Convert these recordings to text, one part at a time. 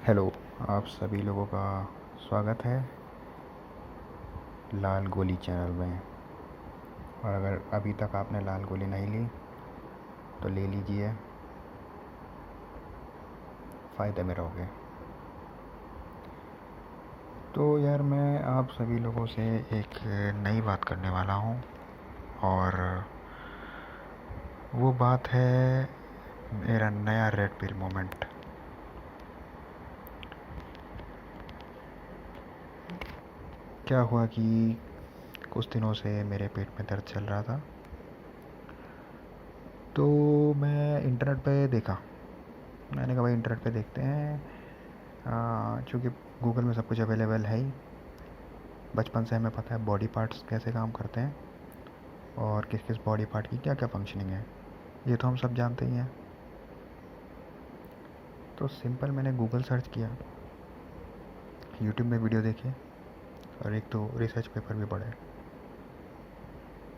Hello, आप सभी लोगों का स्वागत है लाल गोली चैनल में। और अगर अभी तक आपने लाल गोली नहीं ली तो ले लीजिए, फ़ायदे में रहोगे। तो यार, मैं आप सभी लोगों से एक नई बात करने वाला हूँ, और वो बात है मेरा नया रेड पिल मोमेंट। क्या हुआ कि कुछ दिनों से मेरे पेट में दर्द चल रहा था, तो मैं इंटरनेट पे देखा। मैंने कहा भाई इंटरनेट पे देखते हैं, चूँकि गूगल में सब कुछ अवेलेबल है ही। बचपन से हमें पता है बॉडी पार्ट्स कैसे काम करते हैं और किस किस बॉडी पार्ट की क्या क्या फंक्शनिंग है, ये तो हम सब जानते ही हैं। तो सिंपल मैंने गूगल सर्च किया, यूट्यूब में वीडियो देखे, और एक तो रिसर्च पेपर भी पढ़े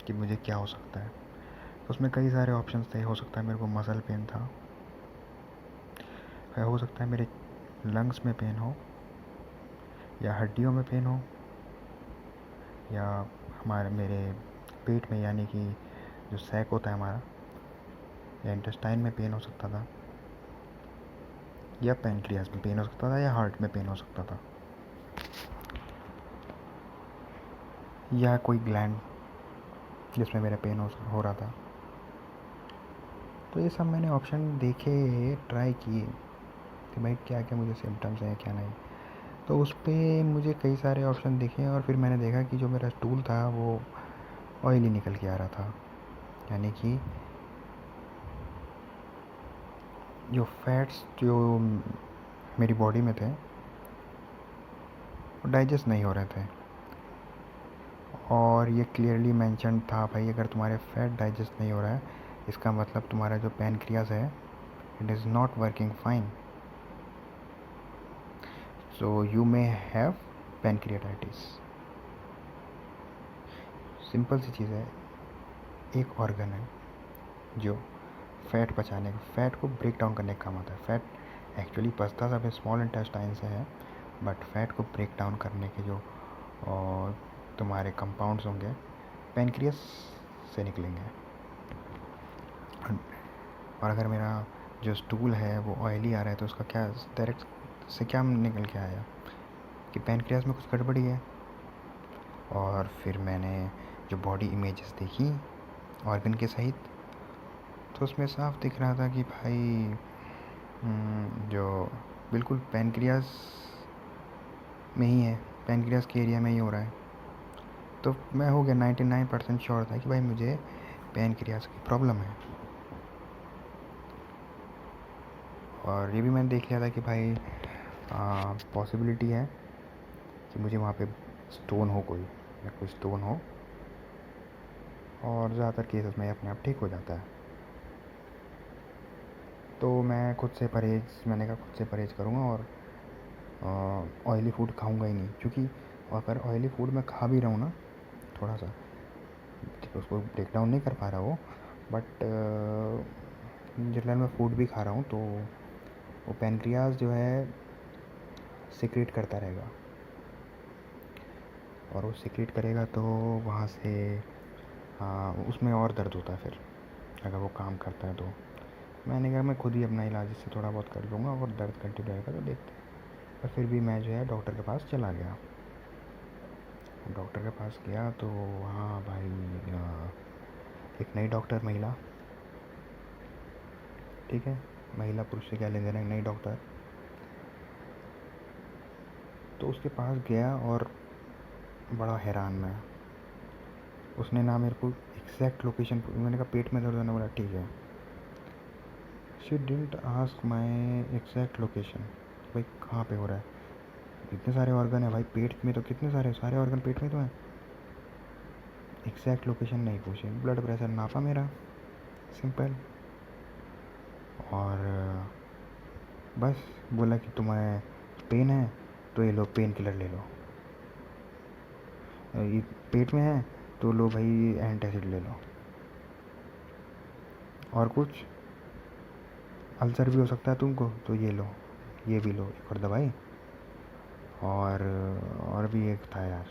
कि मुझे क्या हो सकता है। तो उसमें कई सारे ऑप्शंस थे। हो सकता है मेरे को मसल पेन था, या हो सकता है मेरे लंग्स में पेन हो, या हड्डियों में पेन हो, या मेरे पेट में, यानी कि जो सैक होता है हमारा, या इंटेस्टाइन में पेन हो सकता था, या पेनक्रियास में पेन हो सकता था, या हार्ट में पेन हो सकता था, या कोई ग्लैंड जिसमें मेरा पेन हो रहा था। तो ये सब मैंने ऑप्शन देखे, ट्राई किए कि भाई क्या क्या मुझे सिम्टम्स हैं क्या नहीं। तो उस पर मुझे कई सारे ऑप्शन दिखे, और फिर मैंने देखा कि जो मेरा स्टूल था वो ऑयली निकल के आ रहा था, यानी कि जो फैट्स जो मेरी बॉडी में थे वो डाइजेस्ट नहीं हो रहे थे। और ये क्लियरली मेंशन था, भाई अगर तुम्हारे फैट डाइजेस्ट नहीं हो रहा है, इसका मतलब तुम्हारा जो पैनक्रियाज है, it is not working fine, so you may have pancreatitis. Simple सी चीज़ है। एक ऑर्गन है जो फैट पचाने का, फैट को ब्रेक डाउन करने का काम आता है। फैट एक्चुअली पचता सब स्मॉल इंटेस्टाइन से है, बट फैट को ब्रेक डाउन करने के जो तुम्हारे कंपाउंड्स होंगे पैनक्रियास से निकलेंगे। और अगर मेरा जो स्टूल है वो ऑयली आ रहा है, तो उसका क्या डायरेक्ट से क्या निकल के आया कि पैनक्रियास में कुछ गड़बड़ी है। और फिर मैंने जो बॉडी इमेजेस देखी ऑर्गन के सहित, तो उसमें साफ दिख रहा था कि भाई जो बिल्कुल पैनक्रियास में ही है, पैनक्रियास के एरिया में ही हो रहा है। तो मैं हो गया 99% श्योर था कि भाई मुझे पैनक्रियास की प्रॉब्लम है। और ये भी मैंने देख लिया था कि भाई पॉसिबिलिटी है कि मुझे वहाँ पे स्टोन हो, कोई या कोई स्टोन हो, और ज़्यादातर केसेस में अपने आप ठीक हो जाता है। तो मैंने कहा खुद से परहेज़ करूँगा, और ऑयली फूड खाऊंगा ही नहीं। क्योंकि अगर ऑयली फूड मैं खा भी रहा हूँ ना, थोड़ा सा, उसको ब्रेक डाउन नहीं कर पा रहा वो, बट जनरल मैं फूड भी खा रहा हूँ, तो वो पैनक्रियाज जो है सिक्रेट करता रहेगा, और वो सिक्रेट करेगा तो वहाँ से उसमें और दर्द होता है फिर, अगर वो काम करता है तो। मैंने कहा मैं खुद ही अपना इलाज इससे थोड़ा बहुत कर लूँगा, और दर्द कंटिन्यू रहेगा तो देखते हैं। पर फिर भी मैं जो है डॉक्टर के पास चला गया। डॉक्टर के पास गया तो हाँ भाई, एक नई डॉक्टर, महिला, ठीक है, महिला पुरुष से क्या लेने देना, नई डॉक्टर। तो उसके पास गया और बड़ा हैरान मैं। उसने ना मेरे को एग्जैक्ट लोकेशन, मैंने कहा पेट में दर्द होने, बोला ठीक है। She didn't ask my exact location, भाई कहाँ पे हो रहा है, इतने सारे ऑर्गन है भाई पेट में, तो कितने सारे ऑर्गन पेट में तो हैं। एग्जैक्ट लोकेशन नहीं पूछी, ब्लड प्रेशर नापा मेरा, सिंपल, और बस बोला कि तुम्हें पेन है तो ये लो, पेन किलर ले लो। ये पेट में है तो लो भाई एंटासिड ले लो। और कुछ अल्सर भी हो सकता है तुमको तो ये लो, ये भी लो, एक और दवाई, और भी एक था यार,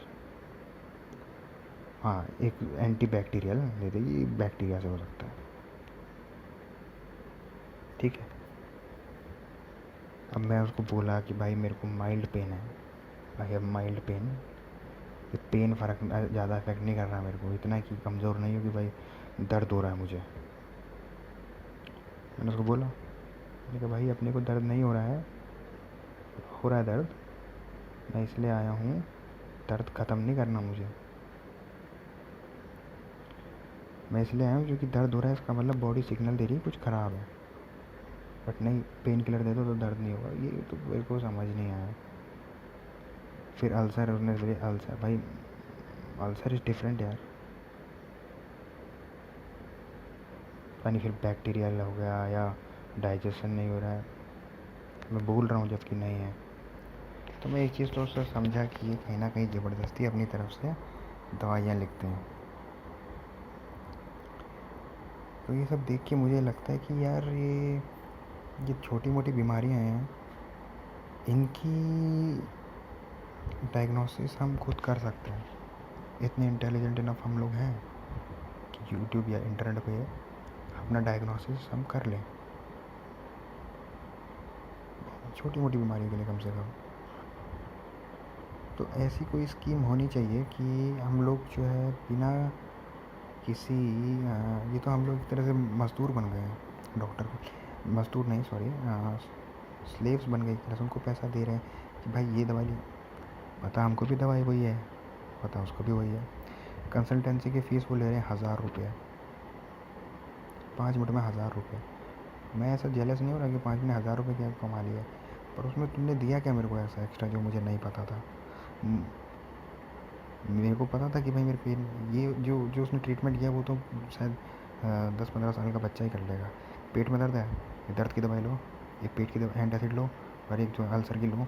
हाँ एक एंटी बैक्टीरियल दे दे, ये बैक्टीरिया से हो सकता है। ठीक है। अब मैं उसको बोला कि भाई मेरे को माइल्ड पेन है, भाई अब माइल्ड पेन, ये पेन फ़र्क ज़्यादा इफेक्ट नहीं कर रहा मेरे को, इतना कि कमज़ोर नहीं हो कि भाई दर्द हो रहा है मुझे। मैंने उसको बोला, मैंने कहा भाई अपने को दर्द नहीं हो रहा है, हो रहा है दर्द, मैं इसलिए आया हूँ, दर्द ख़त्म नहीं करना मुझे, मैं इसलिए आया हूँ क्योंकि दर्द हो रहा है, इसका मतलब बॉडी सिग्नल दे रही है कुछ ख़राब है। बट नहीं, पेन किलर दे दो तो दर्द नहीं होगा, ये तो मेरे को समझ नहीं आया। फिर अल्सर, उसने बोले अल्सर, भाई अल्सर इज़ डिफरेंट यार, पानी फिर बैक्टीरियल हो गया या डाइजेशन नहीं हो रहा है, मैं बोल रहा हूँ जबकि नहीं है। तो मैं एक चीज़ तो उससे समझा कि ये कहीं ना कहीं ज़बरदस्ती अपनी तरफ से दवाइयाँ लिखते हैं। तो ये सब देख के मुझे लगता है कि यार ये छोटी मोटी बीमारियाँ हैं, इनकी डायग्नोसिस हम खुद कर सकते हैं, इतने इंटेलिजेंट इनफ हम लोग हैं कि यूट्यूब या इंटरनेट पे अपना डायग्नोसिस हम कर लें, छोटी मोटी बीमारी के लिए कम से कम। तो ऐसी कोई स्कीम होनी चाहिए कि हम लोग जो है बिना किसी ये तो हम लोग एक तरह से मज़दूर बन गए हैं, डॉक्टर को मज़दूर नहीं, सॉरी, स्लेव्स बन गए एक तरह से, उनको पैसा दे रहे हैं कि भाई ये दवाई ली, पता हमको भी दवाई वही है, पता उसको भी वही है। कंसल्टेंसी की फ़ीस वो ले रहे हैं 1000 रुपये, 5 मिनट में 1000 रुपये। मैं ऐसा जेलस नहीं हो रहा कि 5 मिनट 1000 रुपये क्या कमा लिया, पर उसमें तुमने दिया क्या मेरे को ऐसा एक्स्ट्रा जो मुझे नहीं पता था। मेरे को पता था कि भाई मेरे पेन, ये जो जो उसने ट्रीटमेंट किया वो तो शायद 10-15 साल का बच्चा ही कर लेगा। पेट में दर्द है, ये दर्द की दवाई लो, एक पेट की दवाई एंटासिड लो, और एक जो अल्सर की लो।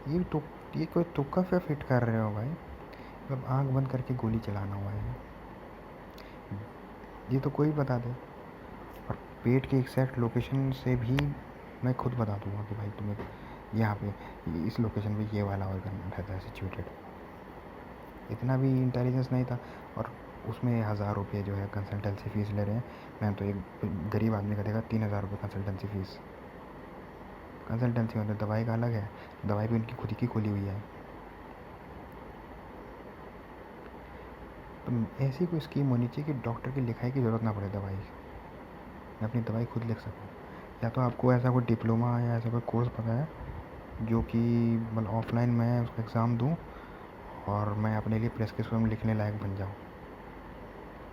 ये तो ये कोई तुक्का फिर फिट कर रहे हो भाई, मतलब आंख बंद करके गोली चलाना हुआ है, ये तो कोई बता दे। और पेट की एग्जैक्ट लोकेशन से भी मैं खुद बता दूंगा कि भाई तुम्हें यहाँ पे इस लोकेशन पे ये वाला ऑर्गन रहता है सिचुएटेड। इतना भी इंटेलिजेंस नहीं था। और उसमें 1000 रुपये जो है कंसल्टेंसी फ़ीस ले रहे हैं। मैं तो एक गरीब आदमी का देगा 3000 रुपये कंसल्टेंसी फ़ीस। कंसल्टेंसी मतलब दवाई का अलग है, दवाई भी उनकी खुद की खोली हुई है। तो ऐसी कोई स्कीम होनी चाहिए कि डॉक्टर की लिखाई की ज़रूरत ना पड़े दवाई, मैं अपनी दवाई खुद लिख सकूँ। या तो आपको ऐसा कोई डिप्लोमा या ऐसा कोई कोर्स पता है जो कि मतलब ऑफलाइन मैं उसका एग्ज़ाम दूँ और मैं अपने लिए प्रेस्क्रिप्शन लिखने लायक बन जाऊँ,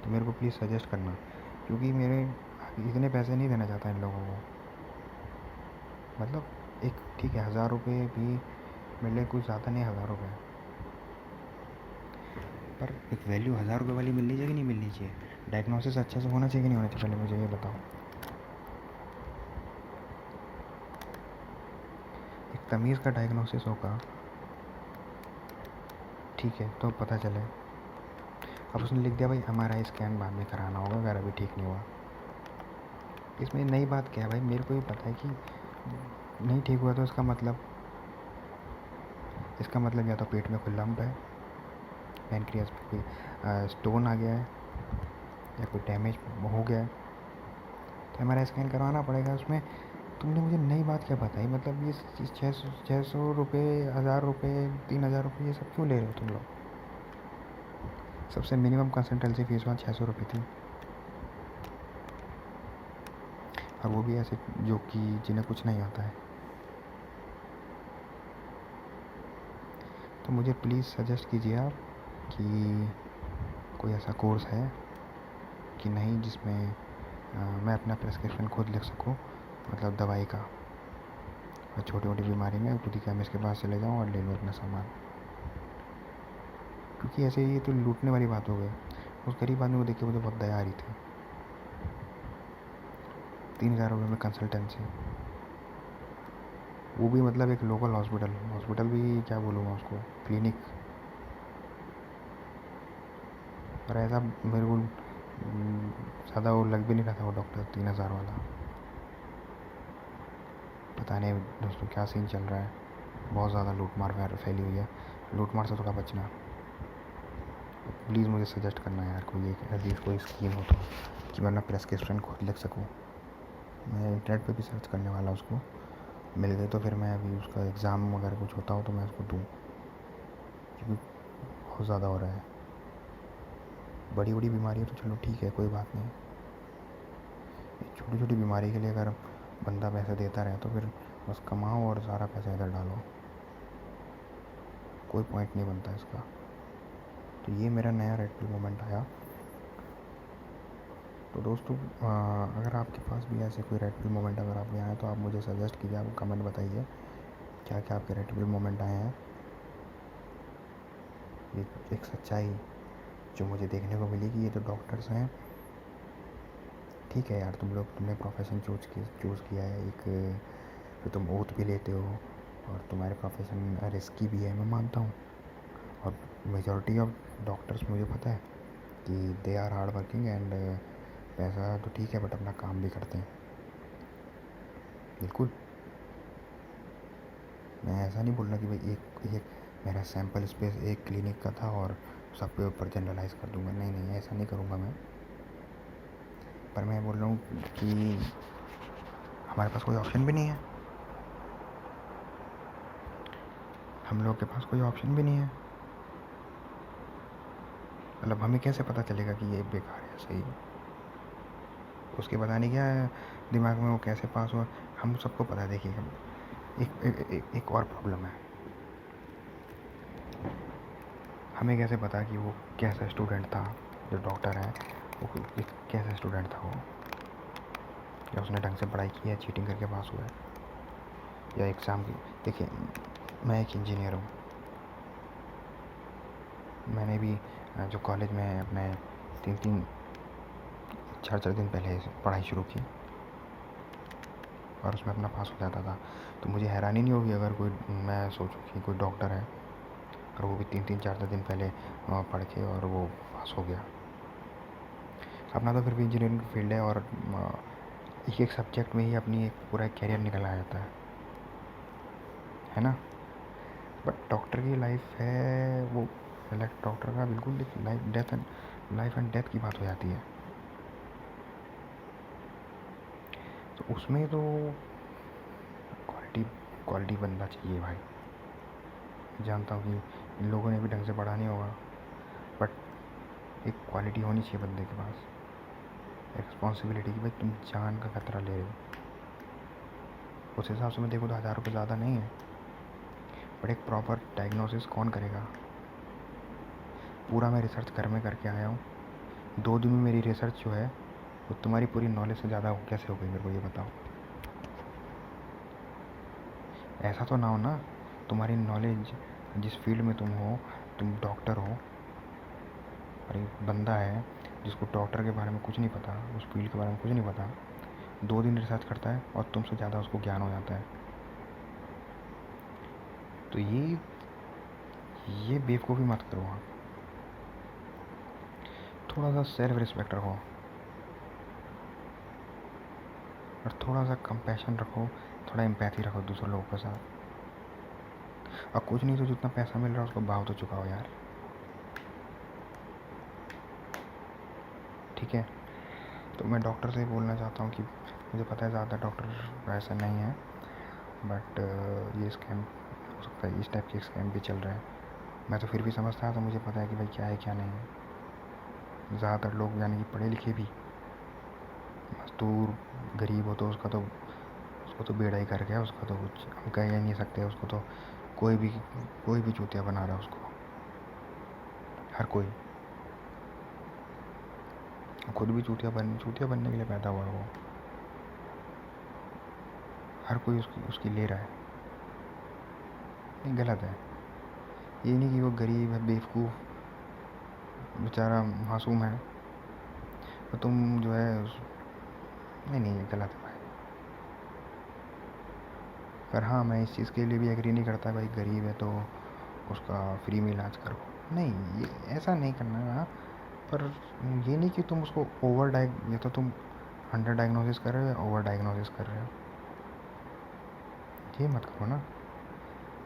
तो मेरे को प्लीज़ सजेस्ट करना, क्योंकि मेरे इतने पैसे नहीं देना चाहता इन लोगों को। मतलब एक ठीक है, 1000 रुपये भी मिले, कुछ ज़्यादा नहीं 1000 रुपये, पर एक वैल्यू 1000 रुपये वाली मिलनी चाहिए कि नहीं मिलनी चाहिए, डायग्नोसिस अच्छे से होना चाहिए कि नहीं होना चाहिए, पहले मुझे ये बताओ। एक तमीज़ का डायग्नोसिस होगा, ठीक है, तो पता चले। अब उसने लिख दिया भाई MRI स्कैन बाद में कराना होगा अगर अभी ठीक नहीं हुआ। इसमें नई बात क्या है भाई, मेरे को ये पता है कि नहीं ठीक हुआ तो इसका मतलब या तो पेट में कोई लंप है, पैनक्रियास पे कोई स्टोन आ गया है, या कोई डैमेज हो गया है, तो MRI स्कैन करवाना पड़ेगा। उसमें तुमने मुझे नई बात क्या बताई, मतलब ये 600 रुपये, 1000 रुपये, 3000 रुपये, ये सब क्यों ले रहे हो तुम लोग। सबसे मिनिमम कंसल्टेंसी फीस वहाँ 600 रुपये थी, और वो भी ऐसे जो कि जिन्हें कुछ नहीं आता है। तो मुझे प्लीज़ सजेस्ट कीजिए आप कि कोई ऐसा कोर्स है कि नहीं जिसमें मैं अपना प्रेस्क्रिप्शन खुद लिख सकूँ, मतलब दवाई का, और छोटी मोटी बीमारी में खुद ही केमिस्ट के पास चले जाऊँ और ले लूँ अपना सामान। क्योंकि ऐसे ये तो लूटने वाली बात हो गई। उस गरीब आदमी को देख के मुझे बहुत दया आ रही थी। 3000 रुपये में कंसल्टेंसी, वो भी मतलब एक लोकल हॉस्पिटल भी क्या बोलूँगा उसको, क्लिनिक। और ऐसा मेरे को ज़्यादा वो लग भी नहीं रहा था वो डॉक्टर 3000 वाला। पता नहीं दोस्तों क्या सीन चल रहा है, बहुत ज़्यादा लूट मार फैली हुई है। लूट मार से थोड़ा बचना प्लीज़, मुझे सजेस्ट करना यार कोई एक ऐसी कोई स्कीम हो तो, कि मैं अपना प्रेस्क्रिप्शन खुद लिख सकूँ। मैं इंटरनेट पे भी सर्च करने वाला उसको, मिल गई तो फिर मैं अभी उसका एग्ज़ाम अगर कुछ होता हो तो मैं उसको दूँ, क्योंकि बहुत ज़्यादा हो रहा है। बड़ी बड़ी बीमारी है तो चलो ठीक है, कोई बात नहीं। छोटी छोटी बीमारी के लिए अगर बंदा पैसे देता रहे तो फिर बस कमाओ और सारा पैसा इधर डालो, कोई पॉइंट नहीं बनता इसका। तो ये मेरा नया रेड पिल मोमेंट आया। तो दोस्तों अगर आपके पास भी ऐसे कोई रेड पिल मोमेंट अगर आपके आए तो आप मुझे सजेस्ट कीजिए, आप कमेंट बताइए क्या क्या आपके रेड पिल मोमेंट आए हैं। ये एक सच्चाई जो मुझे देखने को मिली कि ये जो डॉक्टर्स हैं, ठीक है यार, तुमने प्रोफेशन चूज़ किया है एक, फिर तुम ओथ भी लेते हो और तुम्हारे प्रोफेशन रिस्की भी है, मैं मानता हूँ। और मेजॉरिटी ऑफ डॉक्टर्स मुझे पता है कि they are hard working and पैसा तो ठीक है बट अपना काम भी करते हैं। बिल्कुल, मैं ऐसा नहीं बोल रहा कि भाई एक मेरा सैम्पल स्पेस एक क्लिनिक का था और सबके ऊपर जनरलाइज़ कर दूंगा, नहीं नहीं ऐसा नहीं करूँगा मैं। पर मैं बोल रहा हूँ कि हमारे पास कोई ऑप्शन भी नहीं है, हम लोग के पास कोई ऑप्शन भी नहीं है। मतलब हमें कैसे पता चलेगा कि ये बेकार है सही, उसके पता नहीं क्या है दिमाग में, वो कैसे पास हुआ, हम सबको पता है। देखिए एक और प्रॉब्लम है, हमें कैसे पता कि वो कैसा स्टूडेंट था, जो डॉक्टर है वो कैसा स्टूडेंट था, वो या उसने ढंग से पढ़ाई की है, चीटिंग करके पास हुआ है, या एग्ज़ाम की। देखिए मैं एक इंजीनियर हूँ, मैंने भी जो कॉलेज में अपने 4 दिन पहले पढ़ाई शुरू की और उसमें अपना पास हो जाता था, तो मुझे हैरानी नहीं होगी अगर कोई, मैं सोचूं कि कोई डॉक्टर है और वो भी 4 दिन पहले पढ़ के और वो पास हो गया। अपना तो फिर भी इंजीनियरिंग फील्ड है और एक एक सब्जेक्ट में ही अपनी एक पूरा कैरियर निकल आ जाता है ना। बट डॉक्टर की लाइफ है वो, डॉक्टर का बिल्कुल लाइफ एंड डेथ की बात हो जाती है, तो उसमें तो क्वालिटी क्वालिटी बंदा चाहिए भाई। जानता हूँ कि इन लोगों ने भी ढंग से पढ़ा नहीं होगा, बट एक क्वालिटी होनी चाहिए बंदे के पास, रिस्पॉन्सिबिलिटी की, भाई तुम जान का खतरा ले रहे हो। उस हिसाब से मैं देखूँ तो 1000 रुपये ज़्यादा नहीं है, बट एक प्रॉपर डायग्नोसिस कौन करेगा। पूरा मैं रिसर्च घर में करके आया हूँ, 2 दिन में मेरी रिसर्च जो है वो तुम्हारी पूरी नॉलेज से ज़्यादा कैसे हो गई, मेरे को ये बताओ। ऐसा तो ना हो ना, तुम्हारी नॉलेज जिस फील्ड में तुम हो, तुम डॉक्टर हो और एक बंदा है जिसको डॉक्टर के बारे में कुछ नहीं पता, उस फील्ड के बारे में कुछ नहीं पता, 2 दिन रिसर्च करता है और तुमसे ज़्यादा उसको ज्ञान हो जाता है। तो ये बेवकूफ़ी मत करो आप, थोड़ा सा सेल्फ रिस्पेक्ट रखो और थोड़ा सा कंपैशन रखो, थोड़ा एम्पैथी रखो दूसरे लोगों के साथ। और कुछ नहीं तो जितना पैसा मिल रहा है उसको भाव तो चुकाओ यार, ठीक है। तो मैं डॉक्टर से बोलना चाहता हूँ कि मुझे पता है ज़्यादा डॉक्टर ऐसा नहीं है, बट ये स्कैम हो सकता है, इस टाइप के स्कैम भी चल रहे हैं। मैं तो फिर भी समझता है, तो मुझे पता है कि भाई क्या है क्या नहीं है। ज़्यादातर लोग यानी कि पढ़े लिखे भी, मजदूर गरीब हो तो उसको तो बेड़ा ही कर गया, उसका तो कुछ हम कह ही नहीं सकते, उसको तो कोई भी चूतिया बना रहा है उसको, हर कोई। खुद भी चूतिया बनने के लिए पैदा हुआ है वो, हर कोई उसकी ले रहा है, ये गलत है। ये नहीं कि वो गरीब है, बेवकूफ़ बेचारा मासूम है, तो तुम जो है नहीं ये गलत है भाई। पर हाँ, मैं इस चीज़ के लिए भी एग्री नहीं करता भाई, गरीब है तो उसका फ्री में इलाज करो, नहीं ये ऐसा नहीं करना है। हाँ, पर ये नहीं कि तुम उसको ये तो तुम अंडर डायग्नोसिस कर रहे हो या ओवर डायग्नोसिस कर रहे हो। ये मत करो ना।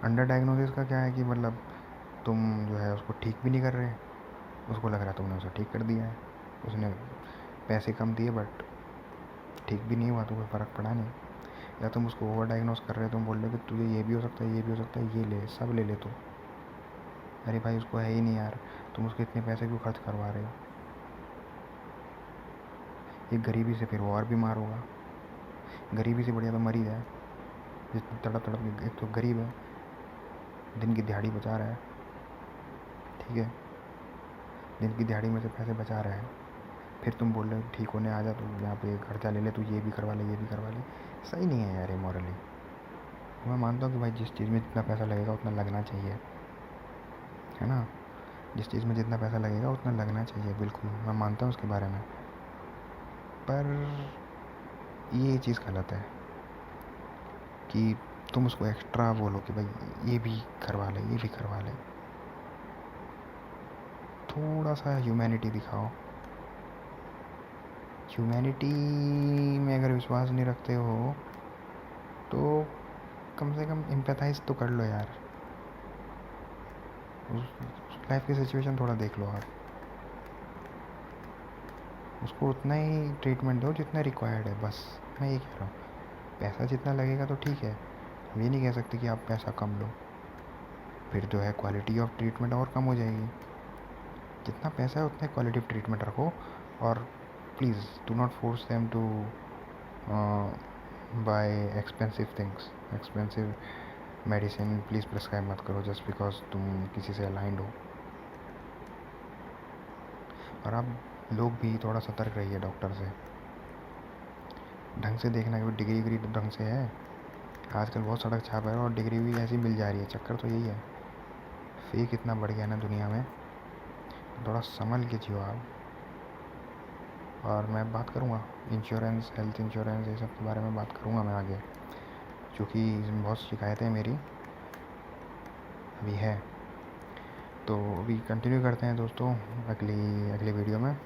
अंडर डायग्नोसिस का क्या है कि मतलब तुम जो है उसको ठीक भी नहीं कर रहे, उसको लग रहा है तुमने उसे ठीक कर दिया है, उसने पैसे कम दिए बट ठीक भी नहीं हुआ तो कोई फ़र्क पड़ा नहीं। या तुम उसको ओवर डायग्नोस कर रहे हो, तुम बोल रहे हो कि तुझे ये भी हो सकता है, ये भी हो सकता है, ये ले, सब ले ले तू। अरे भाई उसको है ही नहीं यार, तुम उसके इतने पैसे क्यों खर्च करवा रहे हो? ये गरीबी से फिर वो और बीमार होगा। गरीबी से बढ़िया तो मर ही जाए। जितनी तड़प तड़प के, एक तो गरीब है, दिन की दिहाड़ी बचा रहा है, ठीक है, दिन की दिहाड़ी में से पैसे बचा रहा है, फिर तुम बोल रहे हो ठीक होने आ जा, तो यहाँ पे खर्चा ले ले, तू ये भी करवा ले, ये भी करवा ले। सही नहीं है यार ये मॉरली। मैं मानता हूँ कि भाई जिस चीज़ में जितना पैसा लगेगा उतना लगना चाहिए, है ना। जिस चीज़ में जितना पैसा लगेगा उतना लगना चाहिए, बिल्कुल मैं मानता हूँ उसके बारे में। पर ये चीज़ गलत है कि तुम उसको एक्स्ट्रा बोलो कि भाई ये भी करवा ले, ये भी करवा ले। थोड़ा सा ह्यूमैनिटी दिखाओ। ह्यूमैनिटी में अगर विश्वास नहीं रखते हो तो कम से कम एम्पैथाइज तो कर लो यार। उस लाइफ की सिचुएशन थोड़ा देख लो आप। उसको उतना ही ट्रीटमेंट दो जितना रिक्वायर्ड है, बस मैं ये कह रहा हूँ। पैसा जितना लगेगा तो ठीक है, हम ये नहीं कह सकते कि आप पैसा कम लो, फिर जो है क्वालिटी ऑफ ट्रीटमेंट और कम हो जाएगी। जितना पैसा है उतना क्वालिटी ऑफ ट्रीटमेंट रखो, और please do not force them to buy expensive things, expensive medicine please prescribe मत करो जस्ट बिकॉज तुम किसी से अलाइंड हो। और आप लोग भी थोड़ा सतर्क रहिए डॉक्टर से, ढंग से देखना कि डिग्री विग्री ढंग से है। आजकल बहुत सड़क छाप है और डिग्री भी ऐसी मिल जा रही है, चक्कर तो यही है। फेक इतना बढ़ गया ना दुनिया में, थोड़ा संभल के जियो आप। और मैं बात करूँगा इंश्योरेंस, हेल्थ इंश्योरेंस, ये सब के बारे में बात करूँगा मैं आगे, क्योंकि बहुत शिकायतें मेरी अभी है। तो अभी कंटिन्यू करते हैं दोस्तों अगली वीडियो में।